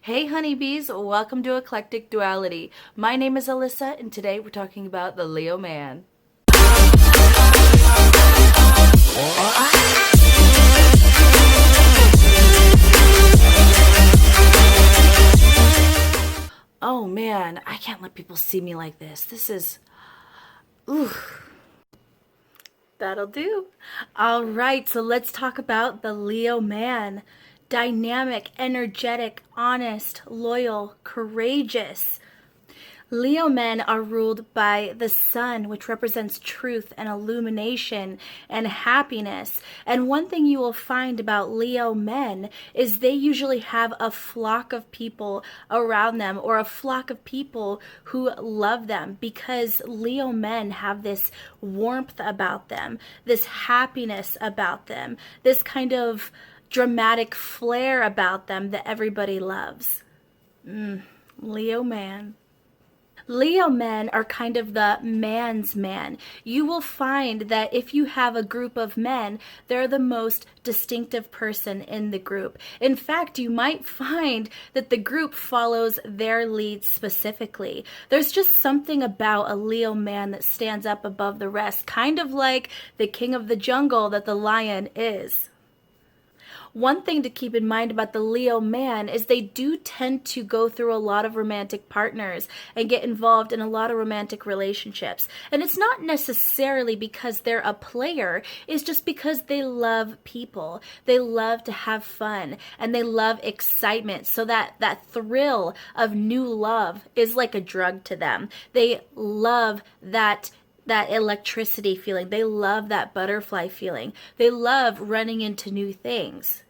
Hey honeybees, welcome to Eclectic Duality. My name is Alyssa and today we're talking about the Leo man. Oh man, I can't let people see me like this. This is... ooh. That'll do. All right, so let's talk about the Leo man. Dynamic, energetic, honest, loyal, courageous. Leo men are ruled by the sun, which represents truth and illumination and happiness. And one thing you will find about Leo men is they usually have a flock of people around them, or a flock of people who love them, because Leo men have this warmth about them, this happiness about them, this kind of dramatic flair about them that everybody loves. Leo man. Leo men are kind of the man's man. You will find that if you have a group of men, they're the most distinctive person in the group. In fact, you might find that the group follows their lead specifically. There's just something about a Leo man that stands up above the rest, kind of like the king of the jungle that the lion is. One thing to keep in mind about the Leo man is they do tend to go through a lot of romantic partners and get involved in a lot of romantic relationships. And it's not necessarily because they're a player, it's just because they love people. They love to have fun and they love excitement. So that thrill of new love is like a drug to them. They love that electricity feeling. They love that butterfly feeling. They love running into new things.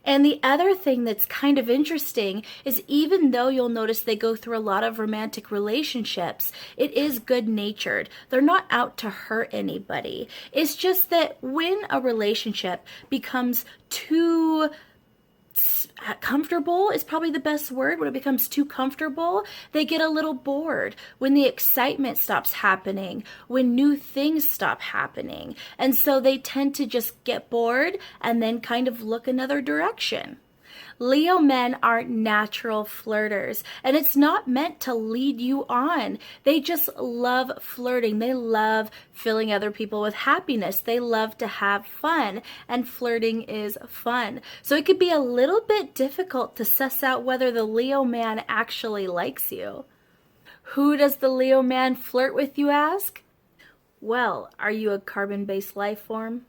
And the other thing that's kind of interesting is, even though you'll notice they go through a lot of romantic relationships, it is good-natured. They're not out to hurt anybody. It's just that when a relationship becomes too comfortable is probably the best word. When it becomes too comfortable, they get a little bored. When the excitement stops happening, when new things stop happening. And so they tend to just get bored and then kind of look another direction. Leo men are natural flirters, and it's not meant to lead you on. They just love flirting. They love filling other people with happiness. They love to have fun, and flirting is fun. So it could be a little bit difficult to suss out whether the Leo man actually likes you. Who does the Leo man flirt with, you ask? Well, are you a carbon-based life form?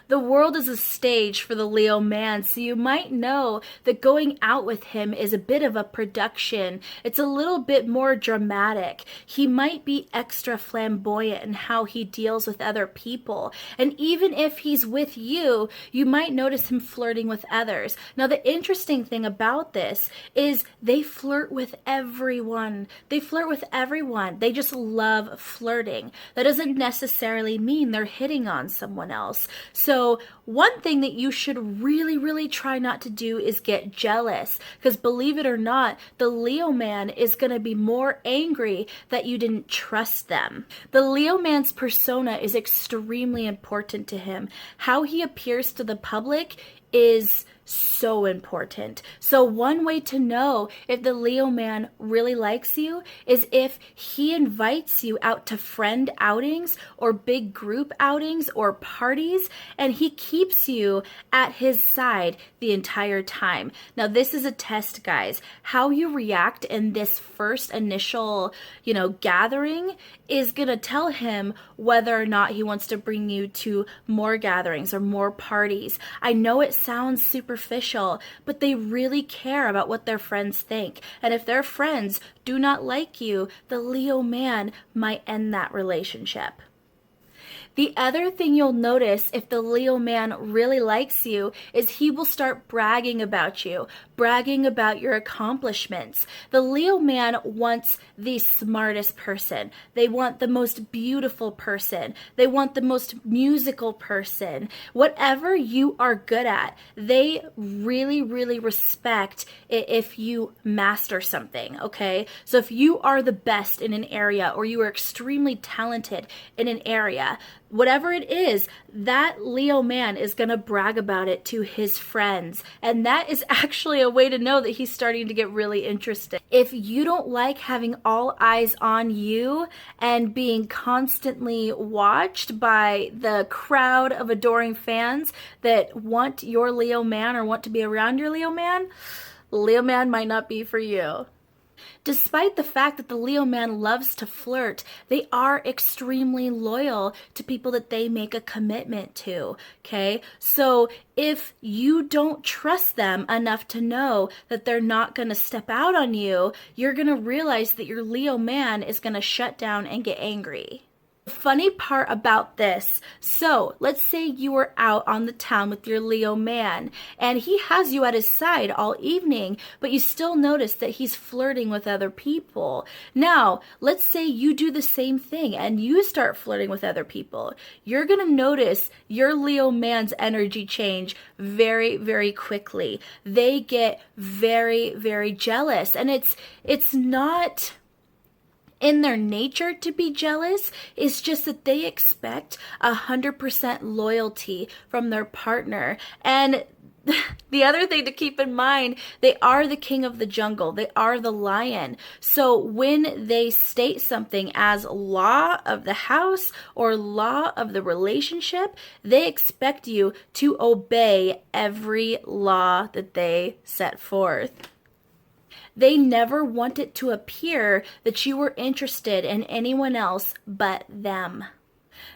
The world is a stage for the Leo man, so you might know that going out with him is a bit of a production. It's a little bit more dramatic. He might be extra flamboyant in how he deals with other people. And even if he's with you, you might notice him flirting with others. Now, the interesting thing about this is they flirt with everyone. They flirt with everyone. They just love flirting. That doesn't necessarily mean they're hitting on someone else. So one thing that you should really try not to do is get jealous, because believe it or not, the Leo man is going to be more angry that you didn't trust them. The Leo man's persona is extremely important to him. How he appears to the public is so important. So one way to know if the Leo man really likes you is if he invites you out to friend outings or big group outings or parties, and he keeps you at his side the entire time. Now, this is a test, guys. How you react in this first initial, gathering is going to tell him whether or not he wants to bring you to more gatherings or more parties. I know it sounds superficial, but they really care about what their friends think. And if their friends do not like you, the Leo man might end that relationship. The other thing you'll notice if the Leo man really likes you is he will start bragging about you, bragging about your accomplishments. The Leo man wants the smartest person. They want the most beautiful person. They want the most musical person. Whatever you are good at, they really respect it if you master something, okay? So if you are the best in an area or you are extremely talented in an area, whatever it is, that Leo man is going to brag about it to his friends. And that is actually a way to know that he's starting to get really interested. If you don't like having all eyes on you and being constantly watched by the crowd of adoring fans that want your Leo man or want to be around your Leo man might not be for you. Despite the fact that the Leo man loves to flirt, they are extremely loyal to people that they make a commitment to, okay? So if you don't trust them enough to know that they're not going to step out on you, you're going to realize that your Leo man is going to shut down and get angry. The funny part about this, so let's say you were out on the town with your Leo man and he has you at his side all evening, but you still notice that he's flirting with other people. Now, let's say you do the same thing and you start flirting with other people. You're going to notice your Leo man's energy change very, very quickly. They get very, very jealous, and it's not in their nature to be jealous. It's just that they expect 100% loyalty from their partner. And the other thing to keep in mind, they are the king of the jungle. They are the lion. So when they state something as law of the house or law of the relationship, they expect you to obey every law that they set forth. They never want it to appear that you were interested in anyone else but them.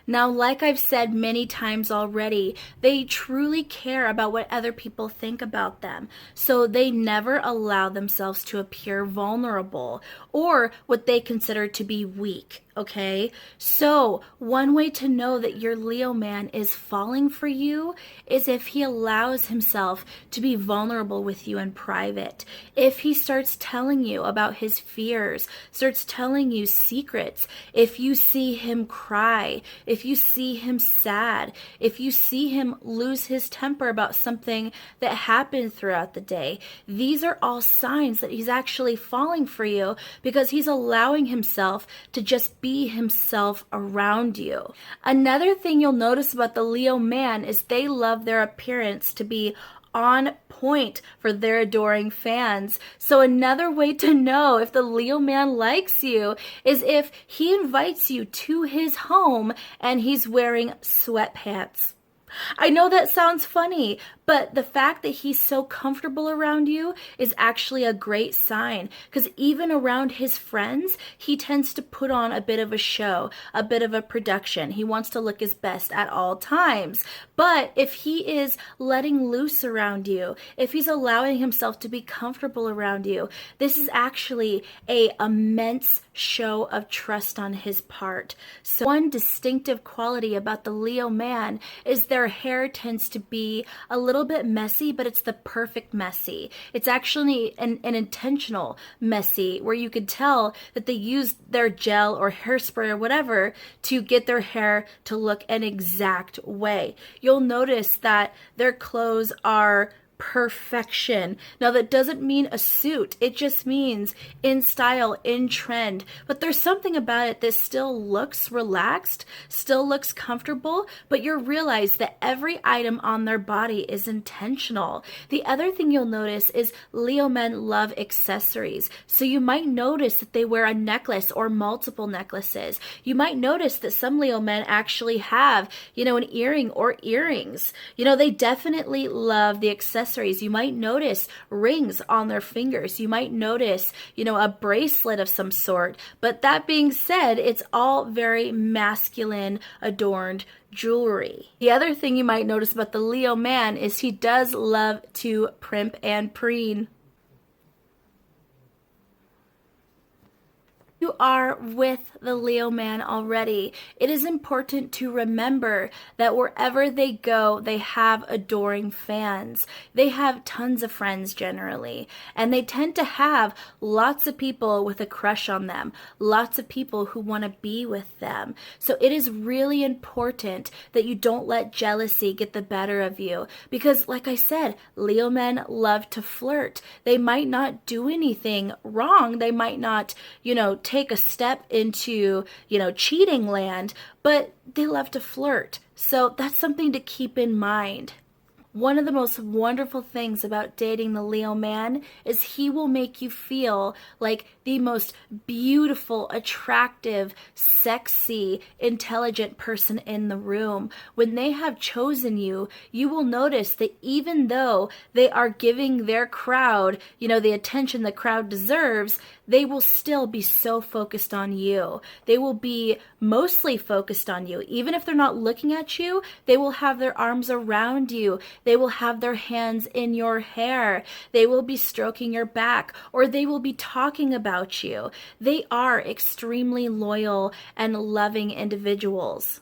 Now, like I've said many times already, they truly care about what other people think about them. So they never allow themselves to appear vulnerable or what they consider to be weak. Okay, so one way to know that your Leo man is falling for you is if he allows himself to be vulnerable with you in private. If he starts telling you about his fears, starts telling you secrets, if you see him cry, if you see him sad, if you see him lose his temper about something that happened throughout the day, these are all signs that he's actually falling for you because he's allowing himself to just be himself around you. Another thing you'll notice about the Leo man is they love their appearance to be on point for their adoring fans. So another way to know if the Leo man likes you is if he invites you to his home and he's wearing sweatpants. I know that sounds funny, but the fact that he's so comfortable around you is actually a great sign, because even around his friends, he tends to put on a bit of a show, a bit of a production. He wants to look his best at all times. But if he is letting loose around you, if he's allowing himself to be comfortable around you, this is actually an immense show of trust on his part. So one distinctive quality about the Leo man is their hair tends to be a little bit messy, but it's the perfect messy. It's actually an intentional messy where you could tell that they used their gel or hairspray or whatever to get their hair to look an exact way. You'll notice that their clothes are perfection. Now that doesn't mean a suit. It just means in style, in trend. But there's something about it that still looks relaxed, still looks comfortable, but you'll realize that every item on their body is intentional. The other thing you'll notice is Leo men love accessories. So you might notice that they wear a necklace or multiple necklaces. You might notice that some Leo men actually have, an earring or earrings. They definitely love the accessories. You might notice rings on their fingers. You might notice, a bracelet of some sort. But that being said, it's all very masculine, adorned jewelry. The other thing you might notice about the Leo man is he does love to primp and preen. You are with the Leo man already, it is important to remember that wherever they go, they have adoring fans. They have tons of friends generally, and they tend to have lots of people with a crush on them, lots of people who want to be with them. So it is really important that you don't let jealousy get the better of you, because like I said, Leo men love to flirt. They might not do anything wrong. They might not, take a step into, cheating land, but they love to flirt. So that's something to keep in mind. One of the most wonderful things about dating the Leo man is he will make you feel like the most beautiful, attractive, sexy, intelligent person in the room. When they have chosen you, you will notice that even though they are giving their crowd, the attention the crowd deserves, they will still be so focused on you. They will be mostly focused on you. Even if they're not looking at you, they will have their arms around you. They will have their hands in your hair. They will be stroking your back, or they will be talking about you. They are extremely loyal and loving individuals.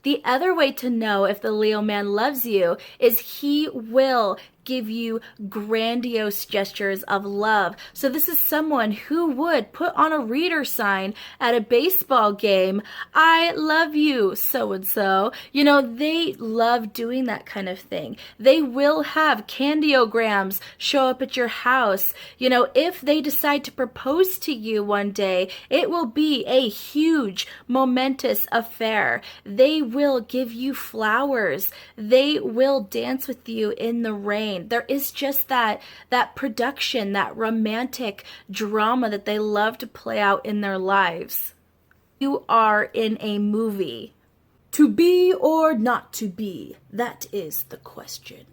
The other way to know if the Leo man loves you is he will give you grandiose gestures of love. So this is someone who would put on a reader sign at a baseball game, "I love you, so-and-so." They love doing that kind of thing. They will have candyograms show up at your house. If they decide to propose to you one day, it will be a huge, momentous affair. They will give you flowers. They will dance with you in the rain. There is just that production, that romantic drama that they love to play out in their lives. You are in a movie. To be or not to be? That is the question.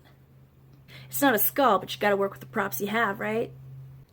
It's not a skull, but you gotta work with the props you have, right?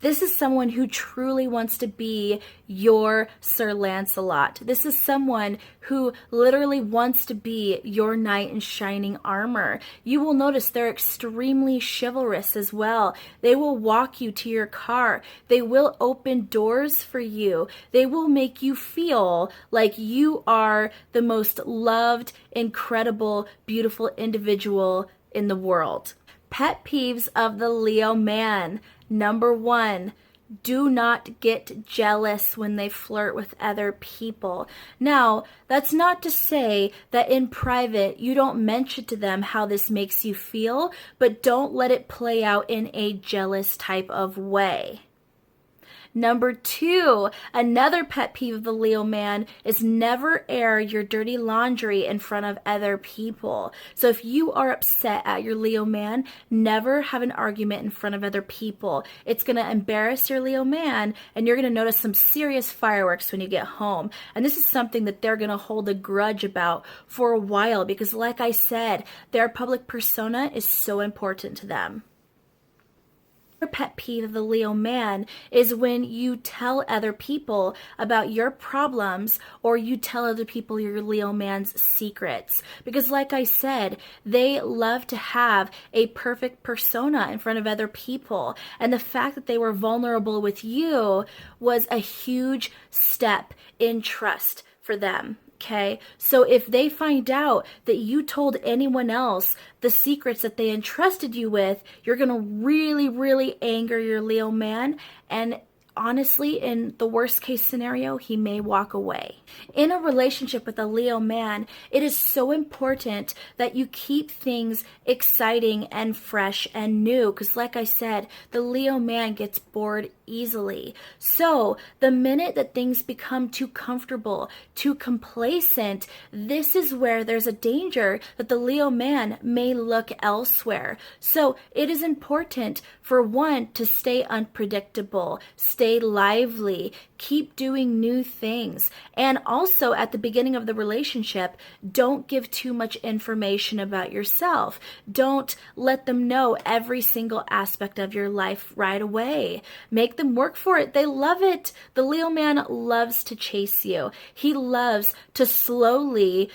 This is someone who truly wants to be your Sir Lancelot. This is someone who literally wants to be your knight in shining armor. You will notice they're extremely chivalrous as well. They will walk you to your car. They will open doors for you. They will make you feel like you are the most loved, incredible, beautiful individual in the world. Pet peeves of the Leo man. Number 1, do not get jealous when they flirt with other people. Now, that's not to say that in private you don't mention to them how this makes you feel, but don't let it play out in a jealous type of way. Number 2, another pet peeve of the Leo man is never air your dirty laundry in front of other people. So if you are upset at your Leo man, never have an argument in front of other people. It's going to embarrass your Leo man, and you're going to notice some serious fireworks when you get home. And this is something that they're going to hold a grudge about for a while because, like I said, their public persona is so important to them. Pet peeve of the Leo man is when you tell other people about your problems or you tell other people your Leo man's secrets. Because like I said, they love to have a perfect persona in front of other people. And the fact that they were vulnerable with you was a huge step in trust for them. Okay, so if they find out that you told anyone else the secrets that they entrusted you with, you're going to really, really anger your Leo man. And honestly, in the worst case scenario, he may walk away. In a relationship with a Leo man, it is so important that you keep things exciting and fresh and new. Because like I said, the Leo man gets bored easily. So the minute that things become too comfortable, too complacent, this is where there's a danger that the Leo man may look elsewhere. So it is important for one to stay unpredictable, stay lively, keep doing new things. And also at the beginning of the relationship, don't give too much information about yourself. Don't let them know every single aspect of your life right away. Make them work for it. They love it. The Leo man loves to chase you. He loves to slowly,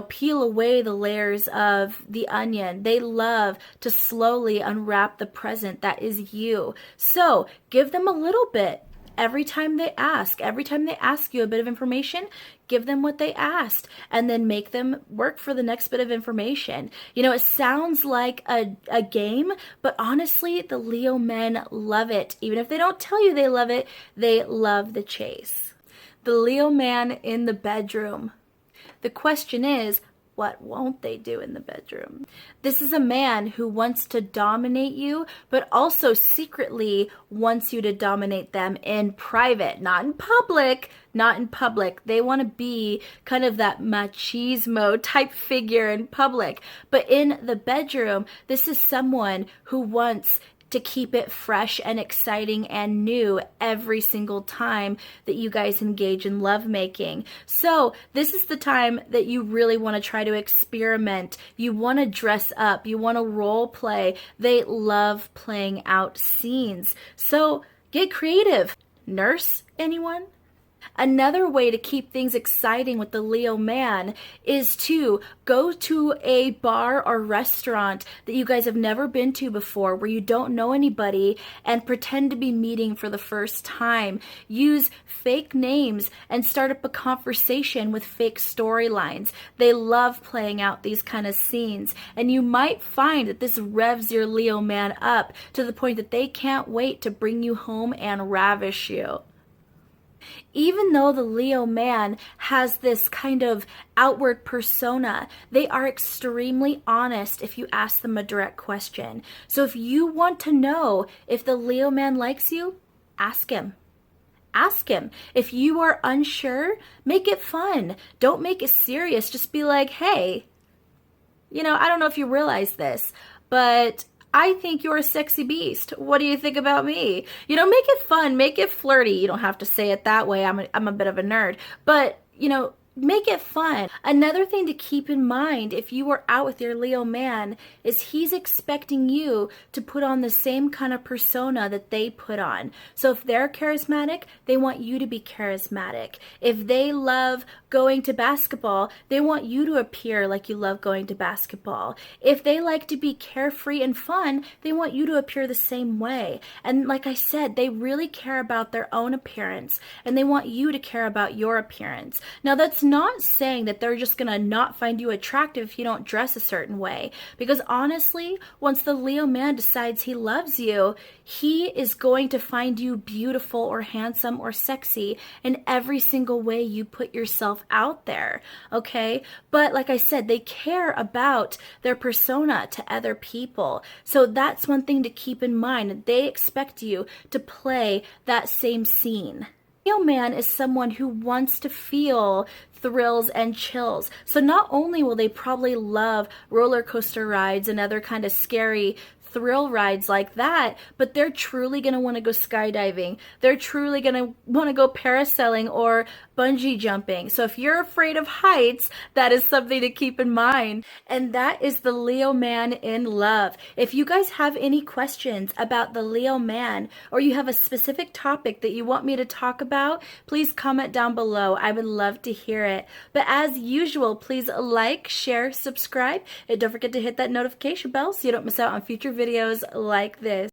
peel away the layers of the onion. They love to slowly unwrap the present that is you. So give them a little bit. Every time they ask you a bit of information, give them what they asked and then make them work for the next bit of information. It sounds like a game, but honestly, the Leo men love it. Even if they don't tell you they love it, they love the chase. The Leo man in the bedroom. The question is, what won't they do in the bedroom? This is a man who wants to dominate you, but also secretly wants you to dominate them in private, not in public. Not in public. They want to be kind of that machismo type figure in public. But in the bedroom, this is someone who wants to keep it fresh and exciting and new every single time that you guys engage in lovemaking. So this is the time that you really want to try to experiment. You want to dress up. You want to role play. They love playing out scenes. So get creative. Nurse, anyone? Another way to keep things exciting with the Leo man is to go to a bar or restaurant that you guys have never been to before, where you don't know anybody, and pretend to be meeting for the first time. Use fake names and start up a conversation with fake storylines. They love playing out these kind of scenes, and you might find that this revs your Leo man up to the point that they can't wait to bring you home and ravish you. Even though the Leo man has this kind of outward persona, they are extremely honest if you ask them a direct question. So if you want to know if the Leo man likes you, ask him. Ask him. If you are unsure, make it fun. Don't make it serious. Just be like, hey, I don't know if you realize this, but I think you're a sexy beast. What do you think about me? Make it fun, make it flirty. You don't have to say it that way. I'm a bit of a nerd, but make it fun. Another thing to keep in mind if you are out with your Leo man is he's expecting you to put on the same kind of persona that they put on. So if they're charismatic, they want you to be charismatic. If they love going to basketball, they want you to appear like you love going to basketball. If they like to be carefree and fun, they want you to appear the same way. And like I said, they really care about their own appearance, and they want you to care about your appearance. Now, that's not saying that they're just gonna not find you attractive if you don't dress a certain way, because honestly, once the Leo man decides he loves you, he is going to find you beautiful or handsome or sexy in every single way you put yourself out there, okay? But like I said, they care about their persona to other people. So that's one thing to keep in mind. They expect you to play that same scene. Leo man is someone who wants to feel thrills and chills. So not only will they probably love roller coaster rides and other kind of scary thrill rides like that, but they're truly going to want to go skydiving. They're truly going to want to go parasailing or bungee jumping. So if you're afraid of heights, that is something to keep in mind. And that is the Leo man in love. If you guys have any questions about the Leo man, or you have a specific topic that you want me to talk about, please comment down below. I would love to hear it. But as usual, please like, share, subscribe, and don't forget to hit that notification bell so you don't miss out on future videos like this.